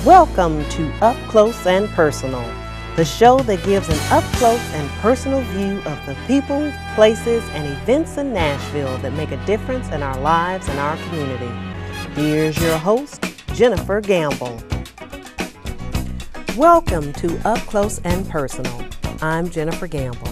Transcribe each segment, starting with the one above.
Welcome to Up Close and Personal, the show that gives an up-close and personal view of the people, places, and events in Nashville that make a difference in our lives and our community. Here's your host, Jennifer Gamble. Welcome to Up Close and Personal. I'm Jennifer Gamble.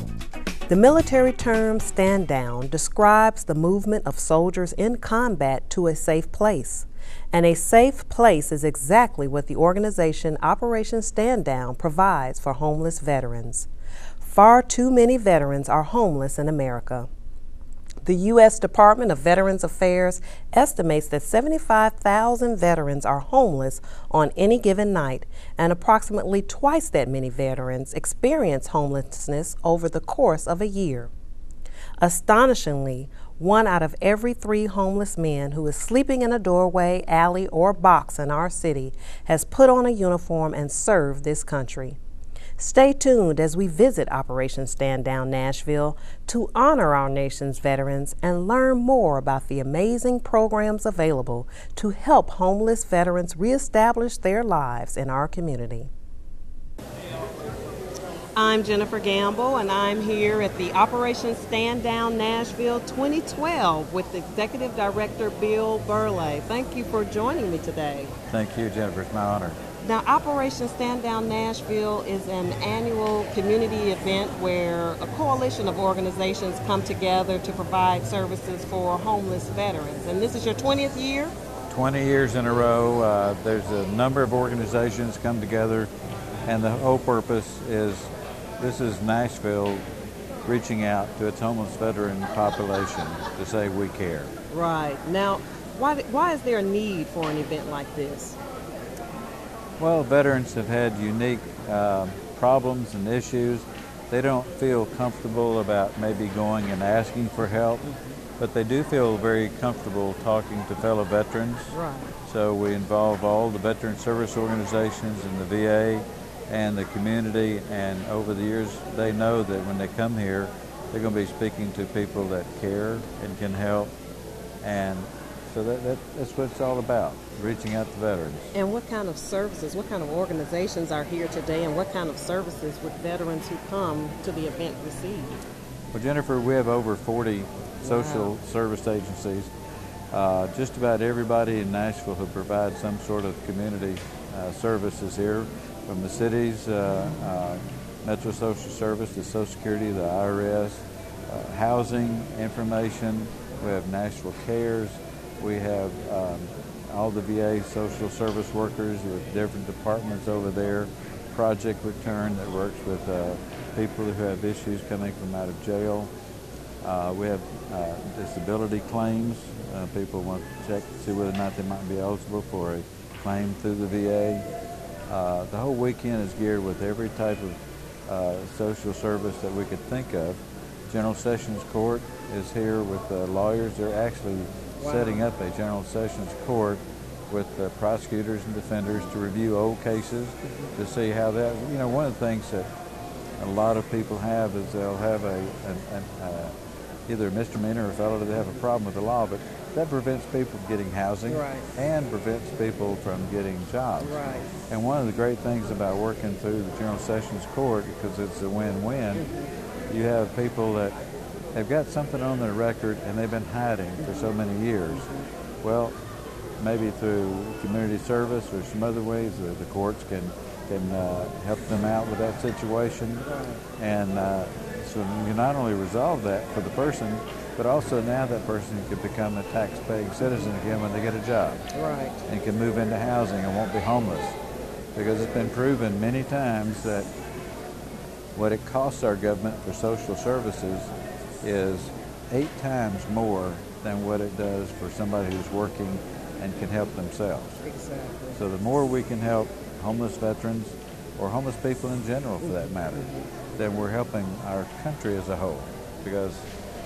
The military term stand down describes the movement of soldiers in combat to a safe place. And a safe place is exactly what the organization Operation Stand Down provides for homeless veterans. Far too many veterans are homeless in America. The U.S. Department of Veterans Affairs estimates that 75,000 veterans are homeless on any given night, and approximately twice that many veterans experience homelessness over the course of a year. Astonishingly, 1 out of every 3 homeless men who is sleeping in a doorway, alley, or box in our city has put on a uniform and served this country. Stay tuned as we visit Operation Stand Down Nashville to honor our nation's veterans and learn more about the amazing programs available to help homeless veterans reestablish their lives in our community. I'm Jennifer Gamble, and I'm here at the Operation Stand Down Nashville 2012 with Executive Director Bill Burley. Thank you for joining me today. Thank you, Jennifer. It's my honor. Now, Operation Stand Down Nashville is an annual community event where a coalition of organizations come together to provide services for homeless veterans. And this is your 20th year? 20 years in a row. There's a number of organizations come together, and the whole purpose is this is Nashville reaching out to its homeless veteran population to say we care. Right. Now, why is there a need for an event like this? Well, veterans have had unique problems and issues. They don't feel comfortable about maybe going and asking for help, but they do feel very comfortable talking to fellow veterans. Right. So we involve all the veteran service organizations in the VA and the community, and over the years they know that when they come here they're going to be speaking to people that care and can help, and so that's what it's all about, reaching out to veterans. And what kind of services, what kind of organizations are here today, and what kind of services would veterans who come to the event receive? Well, Jennifer, we have over 40 social service agencies. Just about everybody in Nashville who provides some sort of community services here, from the city's Metro Social Service, the Social Security, the IRS, housing information. We have Nashville Cares. We have all the VA social service workers with different departments over there. Project Return that works with people who have issues coming from out of jail. We have disability claims. People want to check to see whether or not they might be eligible for a claim through the VA. The whole weekend is geared with every type of social service that we could think of. General Sessions Court is here with lawyers. They're actually setting up a General Sessions Court with prosecutors and defenders to review old cases to see how that, one of the things that a lot of people have is they'll have either a misdemeanor or a felony. They have a problem with the law, but that prevents people from getting housing and prevents people from getting jobs. Right. And one of the great things about working through the General Sessions Court, because it's a win-win, you have people that they've got something on their record and they've been hiding for so many years. Well, maybe through community service or some other ways, the courts can help them out with that situation. And so you not only resolve that for the person, but also now that person could become a tax-paying citizen again when they get a job. Right. And can move into housing and won't be homeless. Because it's been proven many times that what it costs our government for social services is 8 times more than what it does for somebody who's working and can help themselves. Exactly. So the more we can help homeless veterans, or homeless people in general for that matter, then we're helping our country as a whole, because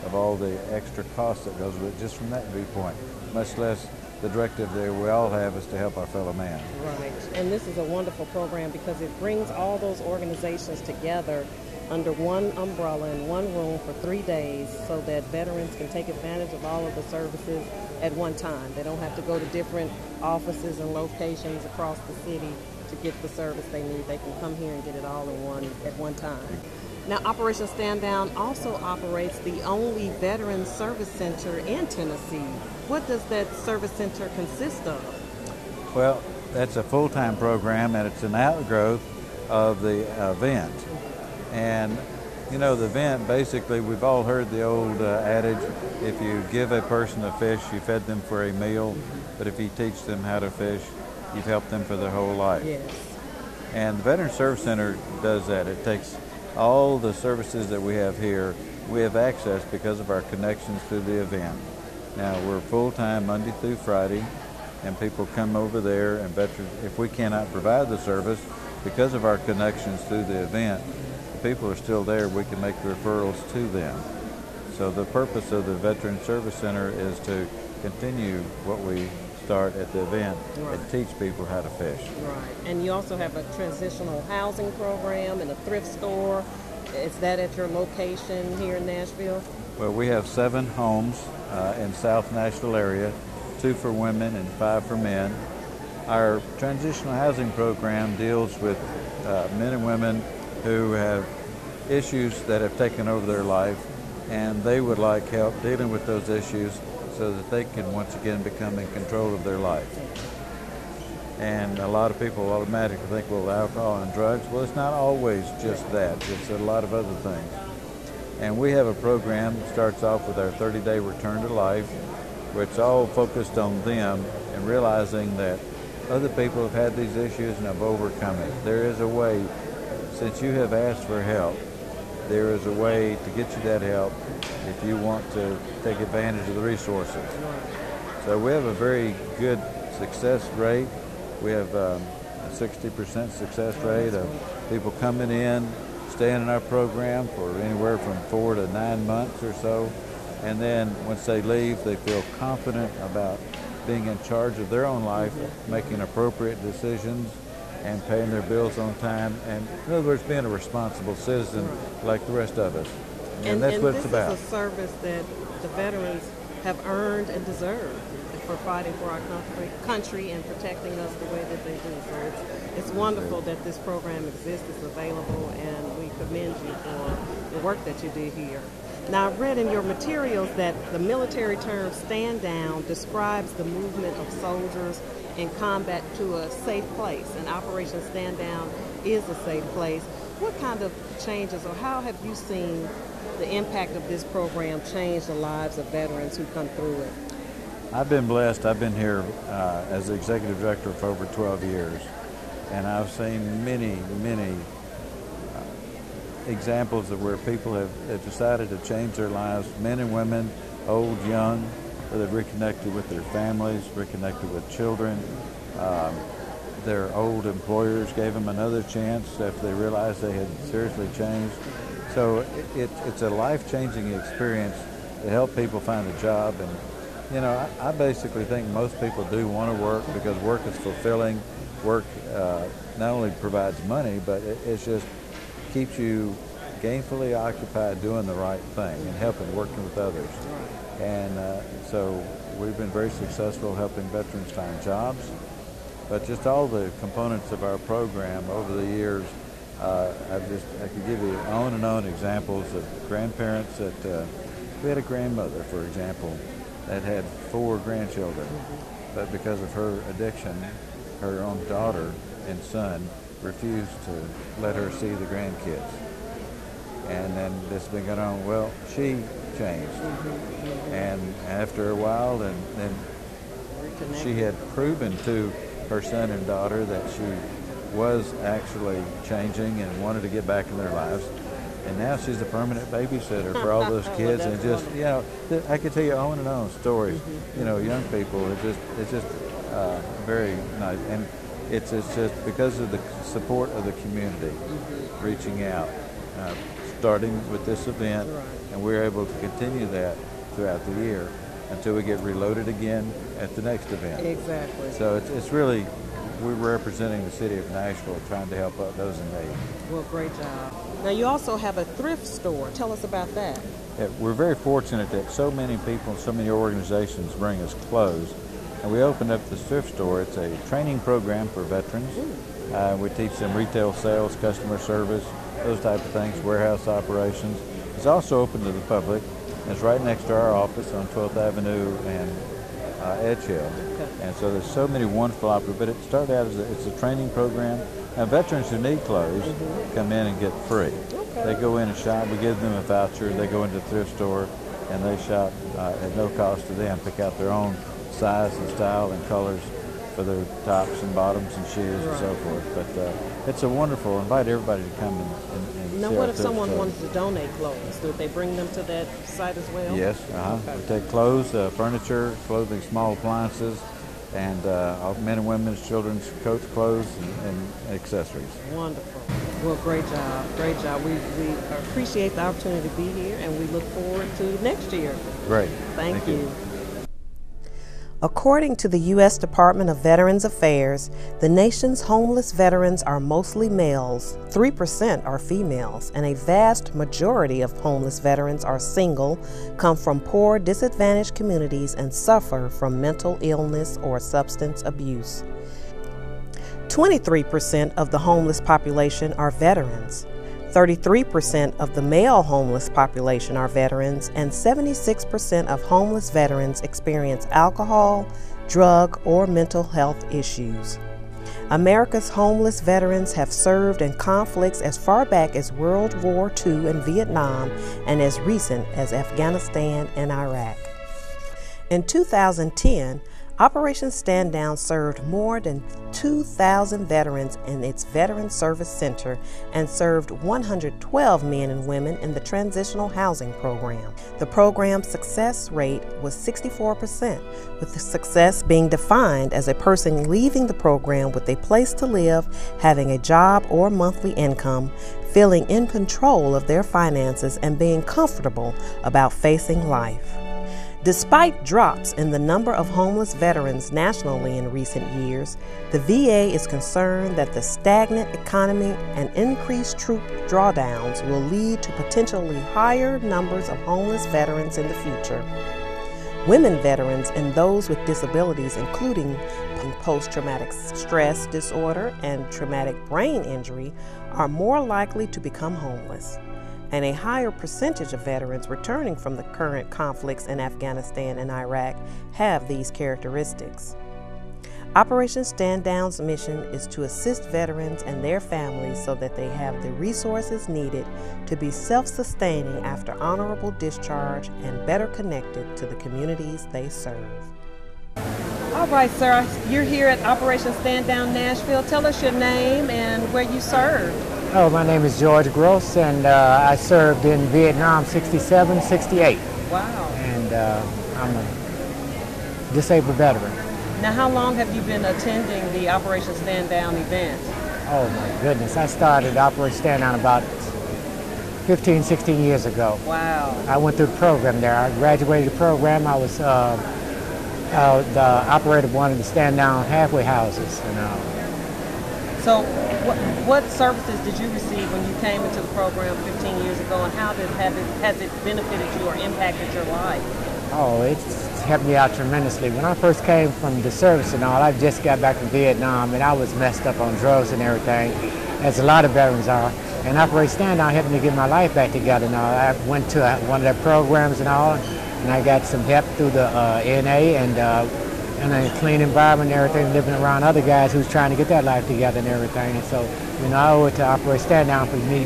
of all the extra cost that goes with it just from that viewpoint, much less the directive that we all have is to help our fellow man. Right. And this is a wonderful program because it brings all those organizations together under one umbrella in one room for 3 days so that veterans can take advantage of all of the services at one time. They don't have to go to different offices and locations across the city to get the service they need. They can come here and get it all at one time. Now, Operation Stand Down also operates the only Veteran Service Center in Tennessee. What does that service center consist of? Well, that's a full-time program, and it's an outgrowth of the event. And you know, the event, basically, we've all heard the old adage, if you give a person a fish, you fed them for a meal, but if you teach them how to fish, you've helped them for their whole life. Yes. And the Veteran Service Center does that. It takes all the services that we have here, we have access because of our connections through the event. Now, we're full-time Monday through Friday, and people come over there, and veterans, if we cannot provide the service, because of our connections through the event, the people are still there, we can make referrals to them. So the purpose of the Veteran Service Center is to continue what we start at the event and teach people how to fish. Right. And you also have a transitional housing program and a thrift store. Is that at your location here in Nashville? Well, we have 7 homes in South Nashville area, 2 for women and 5 for men. Our transitional housing program deals with men and women who have issues that have taken over their life, and they would like help dealing with those issues so that they can once again become in control of their life. And a lot of people automatically think, well, alcohol and drugs. Well, it's not always just that. It's a lot of other things. And we have a program that starts off with our 30-day return to life, which is all focused on them and realizing that other people have had these issues and have overcome it. There is a way, since you have asked for help, there is a way to get you that help if you want to take advantage of the resources. So we have a very good success rate. We have a 60% success rate of people coming in, staying in our program for anywhere from 4 to 9 months or so. And then once they leave, they feel confident about being in charge of their own life, making appropriate decisions, and paying their bills on time, and in other words, being a responsible citizen like the rest of us. And that's what it's about. This is a service that the veterans have earned and deserved for fighting for our country and protecting us the way that they do. So it's wonderful that this program exists, it's available, and we commend you for the work that you do here. Now, I've read in your materials that the military term stand down describes the movement of soldiers in combat to a safe place, and Operation Stand Down is a safe place. What kind of changes, or how have you seen the impact of this program change the lives of veterans who come through it? I've been blessed. I've been here as the executive director for over 12 years, and I've seen many examples of where people have decided to change their lives, men and women, old, young, where they've reconnected with their families, reconnected with children. Their old employers gave them another chance after they realized they had seriously changed. So it's a life-changing experience to help people find a job. And you know, I basically think most people do want to work because work is fulfilling. Work not only provides money, but it just keeps you gainfully occupied doing the right thing and helping, working with others. And so we've been very successful helping veterans find jobs. But just all the components of our program over the years, I could give you on and on examples of grandparents that, we had a grandmother, for example, that had 4 grandchildren. But because of her addiction, her own daughter and son refused to let her see the grandkids. And then this has been going on. Well, she changed. And after a while, then she had proven to her son and daughter that she was actually changing and wanted to get back in their lives. And now she's a permanent babysitter for all those kids. And just, you know, I could tell you on and on stories. You know, young people, it's just very nice. And it's just because of the support of the community reaching out, starting with this event, and we're able to continue that throughout the year until we get reloaded again at the next event. Exactly. So it's really we're representing the city of Nashville, trying to help out those in need. Well, great job. Now you also have a thrift store. Tell us about that. Yeah, we're very fortunate that so many people, so many organizations bring us clothes. And we opened up this thrift store. It's a training program for veterans. We teach them retail sales, customer service, those type of things, warehouse operations. It's also open to the public. It's right next to our office on 12th Avenue and Edge Hill. Okay. And so there's so many wonderful opportunities. But it started out as it's a training program. Now veterans who need clothes come in and get free. Okay. They go in and shop. We give them a voucher. They go into the thrift store and they shop at no cost to them. Pick out their own size and style and colors for their tops and bottoms and shoes and so forth. But it's a wonderful, invite everybody to come and now, what if someone wanted to donate clothes? Do they bring them to that site as well? Yes. Okay. We take clothes, furniture, clothing, small appliances, and men and women's, children's coats, clothes, and accessories. Wonderful. Well, great job. Great job. We appreciate the opportunity to be here, and we look forward to next year. Great. Thank you. According to the U.S. Department of Veterans Affairs, the nation's homeless veterans are mostly males, 3% are females, and a vast majority of homeless veterans are single, come from poor, disadvantaged communities, and suffer from mental illness or substance abuse. 23% of the homeless population are veterans. 33% of the male homeless population are veterans, and 76% of homeless veterans experience alcohol, drug, or mental health issues. America's homeless veterans have served in conflicts as far back as World War II and Vietnam, and as recent as Afghanistan and Iraq. In 2010, Operation Stand Down served more than 2,000 veterans in its Veteran Service Center and served 112 men and women in the Transitional Housing Program. The program's success rate was 64%, with the success being defined as a person leaving the program with a place to live, having a job or monthly income, feeling in control of their finances, and being comfortable about facing life. Despite drops in the number of homeless veterans nationally in recent years, the VA is concerned that the stagnant economy and increased troop drawdowns will lead to potentially higher numbers of homeless veterans in the future. Women veterans and those with disabilities, including post-traumatic stress disorder and traumatic brain injury, are more likely to become homeless. And a higher percentage of veterans returning from the current conflicts in Afghanistan and Iraq have these characteristics. Operation Stand Down's mission is to assist veterans and their families so that they have the resources needed to be self-sustaining after honorable discharge and better connected to the communities they serve. All right, sir, you're here at Operation Stand Down Nashville. Tell us your name and where you served. Oh, my name is George Gross, and I served in Vietnam 67, 68. Wow. And I'm a disabled veteran. Now, how long have you been attending the Operation Stand Down event? Oh, my goodness. I started Operation Stand Down about 15, 16 years ago. Wow. I went through the program there. I graduated the program. I was the operator of one of the stand down halfway houses. So what services did you receive when you came into the program 15 years ago, and how has it benefited you or impacted your life? Oh, it's helped me out tremendously. When I first came from the service and all, I just got back from Vietnam, and I was messed up on drugs and everything, as a lot of veterans are. And Operation Stand Down helped me get my life back together and all. I went to one of their programs and all, and I got some help through the NA and a clean environment and everything, living around other guys who's trying to get their life together and everything. And so, I owe it to Operation Stand Down for me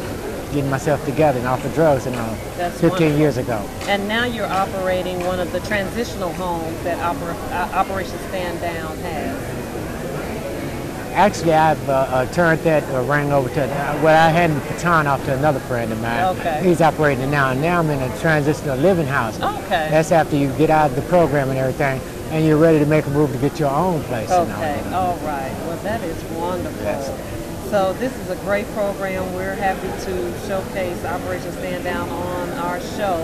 getting myself together and off of drugs and all. That's 15 wonderful. Years ago. And now you're operating one of the transitional homes that Operation Stand Down has. Actually, I've turned that ring over to, I had the baton off to another friend of mine. Okay. He's operating it now, and now I'm in a transitional living house. Okay. That's after you get out of the program and everything, and you're ready to make a move to get your own place. Okay, all right. Well, that is wonderful. Yes. So this is a great program. We're happy to showcase Operation Stand Down on our show,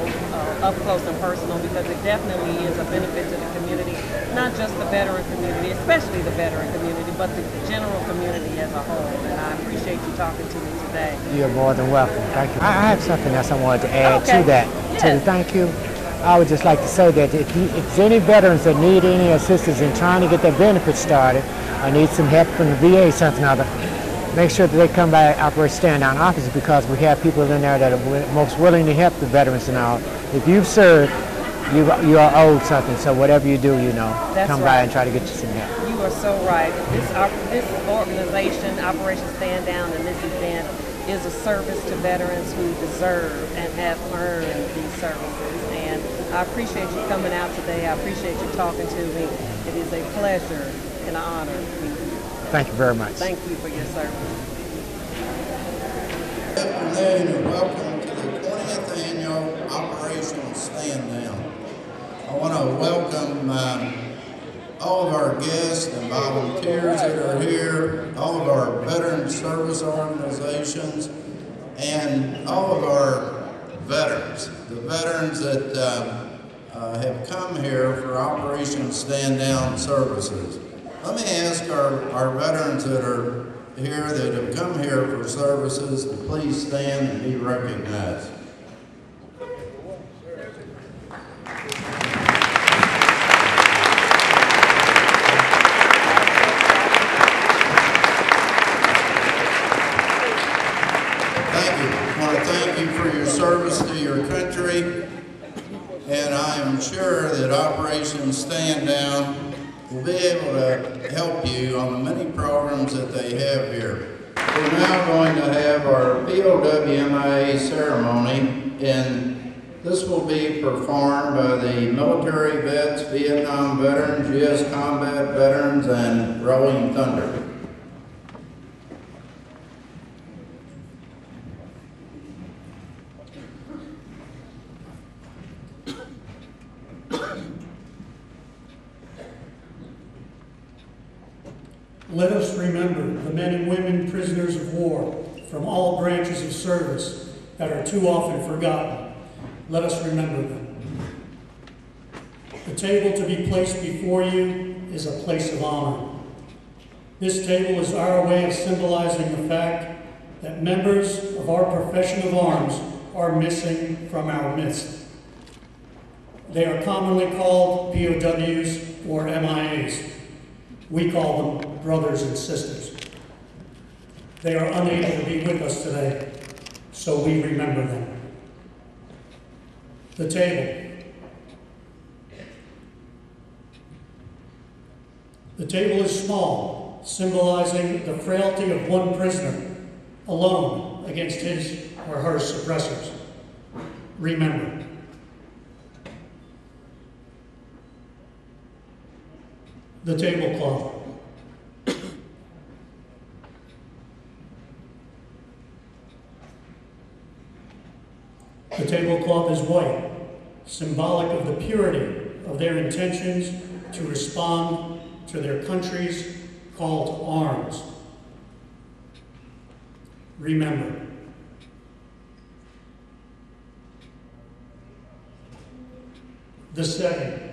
Up Close and Personal, because it definitely is a benefit to the community not just the veteran community, especially the veteran community, but the general community as a whole. And I appreciate you talking to me today. You're more than welcome. Thank you. I have something else I wanted to add to that. Yes. To thank you. I would just like to say that if there's any veterans that need any assistance in trying to get their benefits started or need some help from the VA, something or other, make sure that they come by Operation Stand Down office, because we have people in there that are most willing to help the veterans and all. If you've served, you are owed something, so whatever you do, come by and try to get you some help. You are so right. This organization, Operation Stand Down, and this event is a service to veterans who deserve and have earned these services. And I appreciate you coming out today. I appreciate you talking to me. It is a pleasure and an honor to meet you. Thank you very much. Thank you for your service. Good afternoon and welcome to the 20th annual Operation Stand Down. I want to welcome all of our guests and volunteers that are here, all of our veteran service organizations, and all of our veterans, the veterans that have come here for Operation Stand Down services. Let me ask our veterans that are here, that have come here for services, to please stand and be recognized. Service to your country, and I am sure that Operation Stand Down will be able to help you on the many programs that they have here. We're now going to have our POW ceremony, and this will be performed by the military vets, Vietnam veterans, U.S. combat veterans, and Rolling Thunder. Let us remember the men and women prisoners of war from all branches of service that are too often forgotten. Let us remember them. The table to be placed before you is a place of honor. This table is our way of symbolizing the fact that members of our profession of arms are missing from our midst. They are commonly called POWs or MIAs. We call them brothers and sisters. They are unable to be with us today, so we remember them. The table. The table is small, symbolizing the frailty of one prisoner, alone against his or her suppressors. Remember. The tablecloth. The tablecloth is white, symbolic of the purity of their intentions to respond to their country's call to arms. Remember. The setting.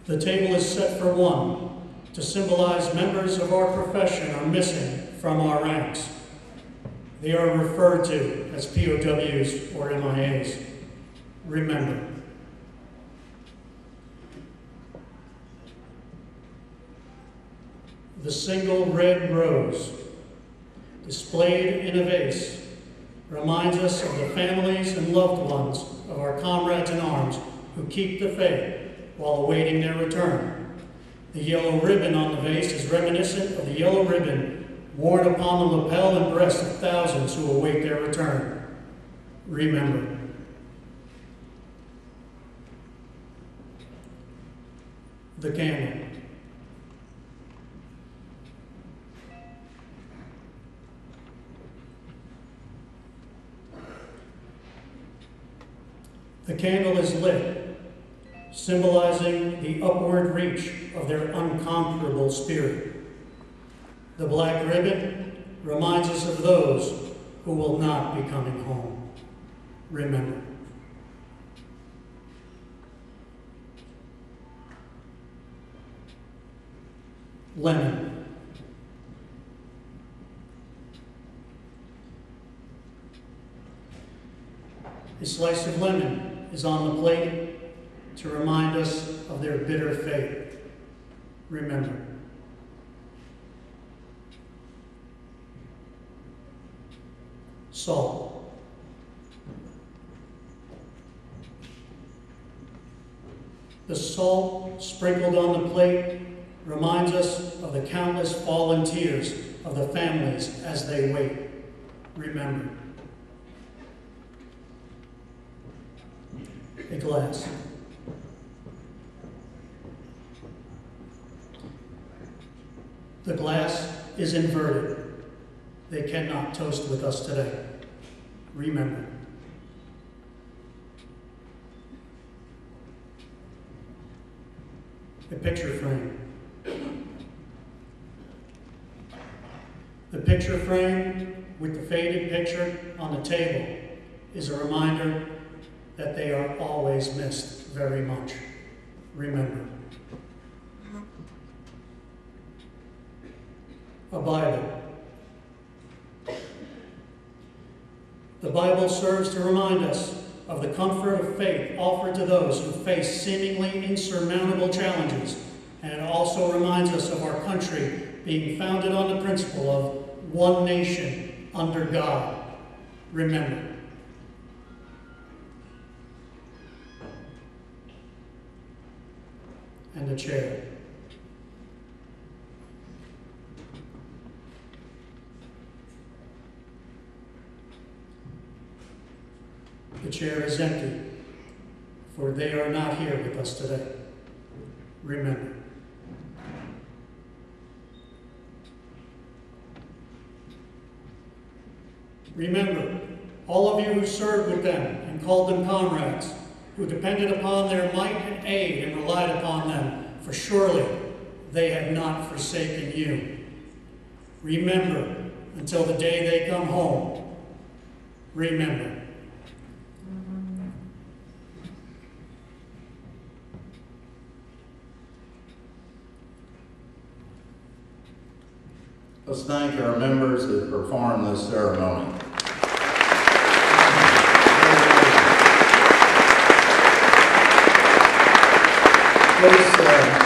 The table is set for one, to symbolize members of our profession are missing from our ranks. They are referred to as POWs or MIAs. Remember. The single red rose, displayed in a vase, reminds us of the families and loved ones of our comrades in arms who keep the faith while awaiting their return. The yellow ribbon on the vase is reminiscent of the yellow ribbon worn upon the lapel and breast of thousands who await their return. Remember. The candle. The candle is lit, symbolizing the upward reach of their unconquerable spirit. The black ribbon reminds us of those who will not be coming home. Remember. Lemon. A slice of lemon is on the plate to remind us of their bitter fate. Remember. Salt. The salt sprinkled on the plate reminds us of the countless fallen tears of the families as they wait. Remember. A glass. The glass is inverted. They cannot toast with us today. Remember. A picture frame. The picture frame with the faded picture on the table is a reminder that they are always missed very much. Remember. A Bible. The Bible serves to remind us of the comfort of faith offered to those who face seemingly insurmountable challenges, and it also reminds us of our country being founded on the principle of one nation under God. Remember. And a chair. The chair is empty, for they are not here with us today. Remember. Remember, all of you who served with them and called them comrades, who depended upon their might and aid and relied upon them, for surely they have not forsaken you. Remember until the day they come home. Remember. Let's thank our members that performed this ceremony.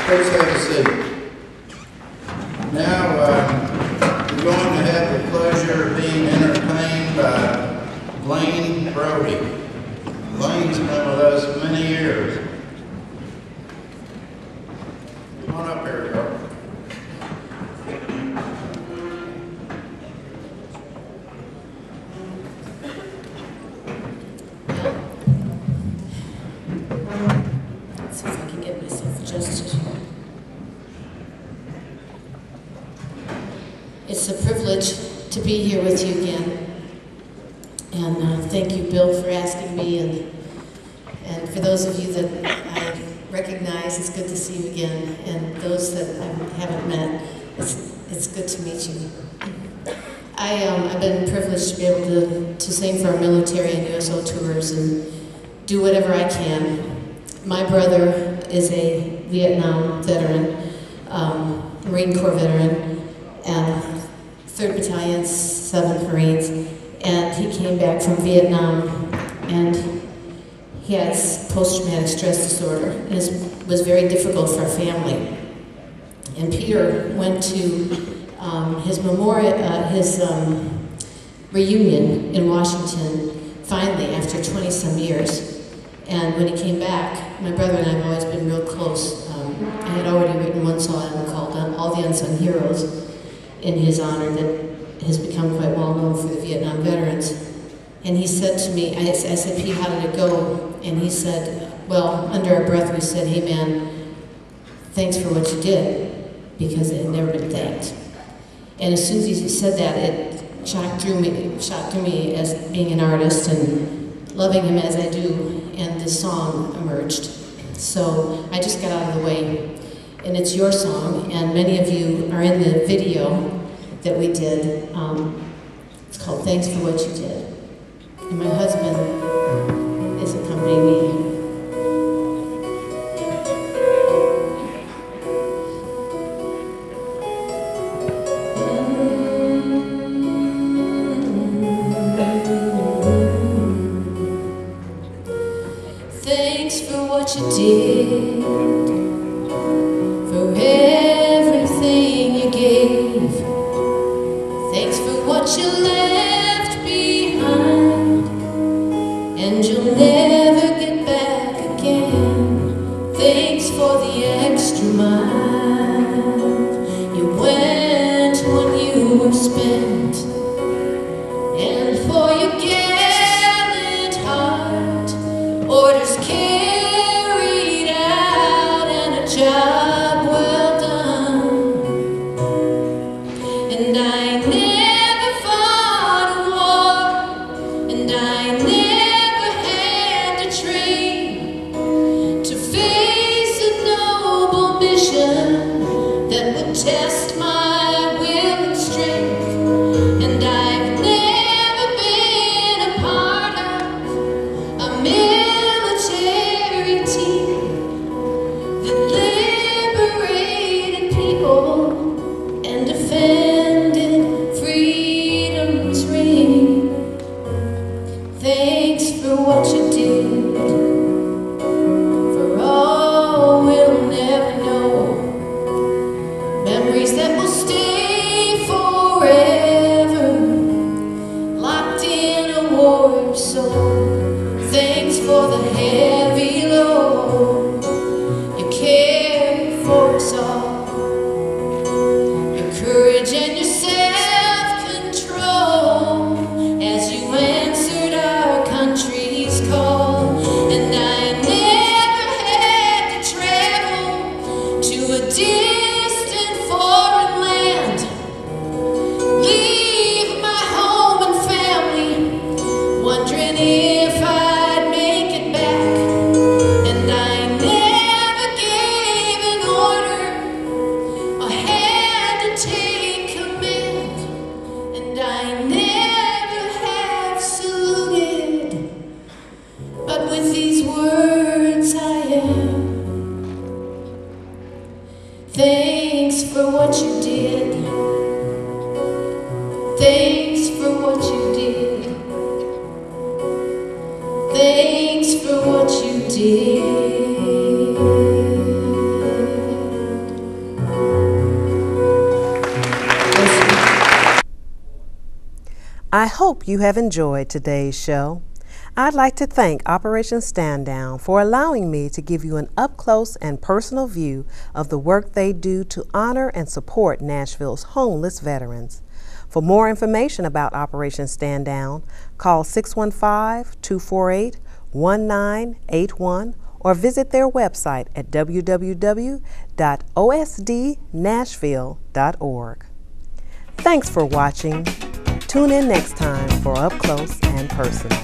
Please have a seat. Now, we're going to have the pleasure of being entertained by Blaine Brody. Blaine's been with us many years. Come on up here, girl. It's a privilege to be here with you again, and thank you, Bill, for asking me, and for those of you that I recognize, it's good to see you again, and those that I haven't met, it's good to meet you. I've been privileged to be able to sing for our military and USO tours and do whatever I can. My brother is a Vietnam veteran, Marine Corps veteran, and 3rd Battalion, 7th Marines, and he came back from Vietnam, and he has post-traumatic stress disorder, and it was very difficult for our family. And Peter went to his memorial, his reunion in Washington, finally, after 20-some years. And when he came back, my brother and I have always been real close. I had already written one song called All the Unsung Heroes in his honor that has become quite well known for the Vietnam veterans. And he said to me, I said, Pete, how did it go? And he said, well, under our breath we said, hey man, thanks for what you did, because it had never been thanked. And as soon as he said that, it shot through me as being an artist and loving him as I do, and this song emerged. So I just got out of the way. And it's your song, and many of you are in the video that we did. It's called Thanks for What You Did. And my husband is accompanying me. Thanks for what you did, for everything you gave. Thanks for what you left behind, and you'll never get back again. Thanks for the extra mile you went when you were spent, and for your gallant heart, orders carried out, and a job well done. And I never fought a war, and I never had to train to face a noble mission that would test my will and strength. And I've never been a part of a military team that liberated people and defended freedom's ring. Thanks for what you did, for all we'll never know, memories that will stay forever, locked in a war soul. Thanks for the heavy load you carry for us all, your courage and your self-control as you answered our country's call. And I never had to travel to a distant foreign land, leave my home and family, wondering if I'd make it back. And I never gave an order or had to take command, and I never have saluted, but with these words I am. Thanks for what you did. Thanks for what you did. Thanks for what you did. I hope you have enjoyed today's show. I'd like to thank Operation Stand Down for allowing me to give you an up-close and personal view of the work they do to honor and support Nashville's homeless veterans. For more information about Operation Stand Down, call 615-248-1981 or visit their website at www.osdnashville.org. Thanks for watching. Tune in next time for Up Close and Personal.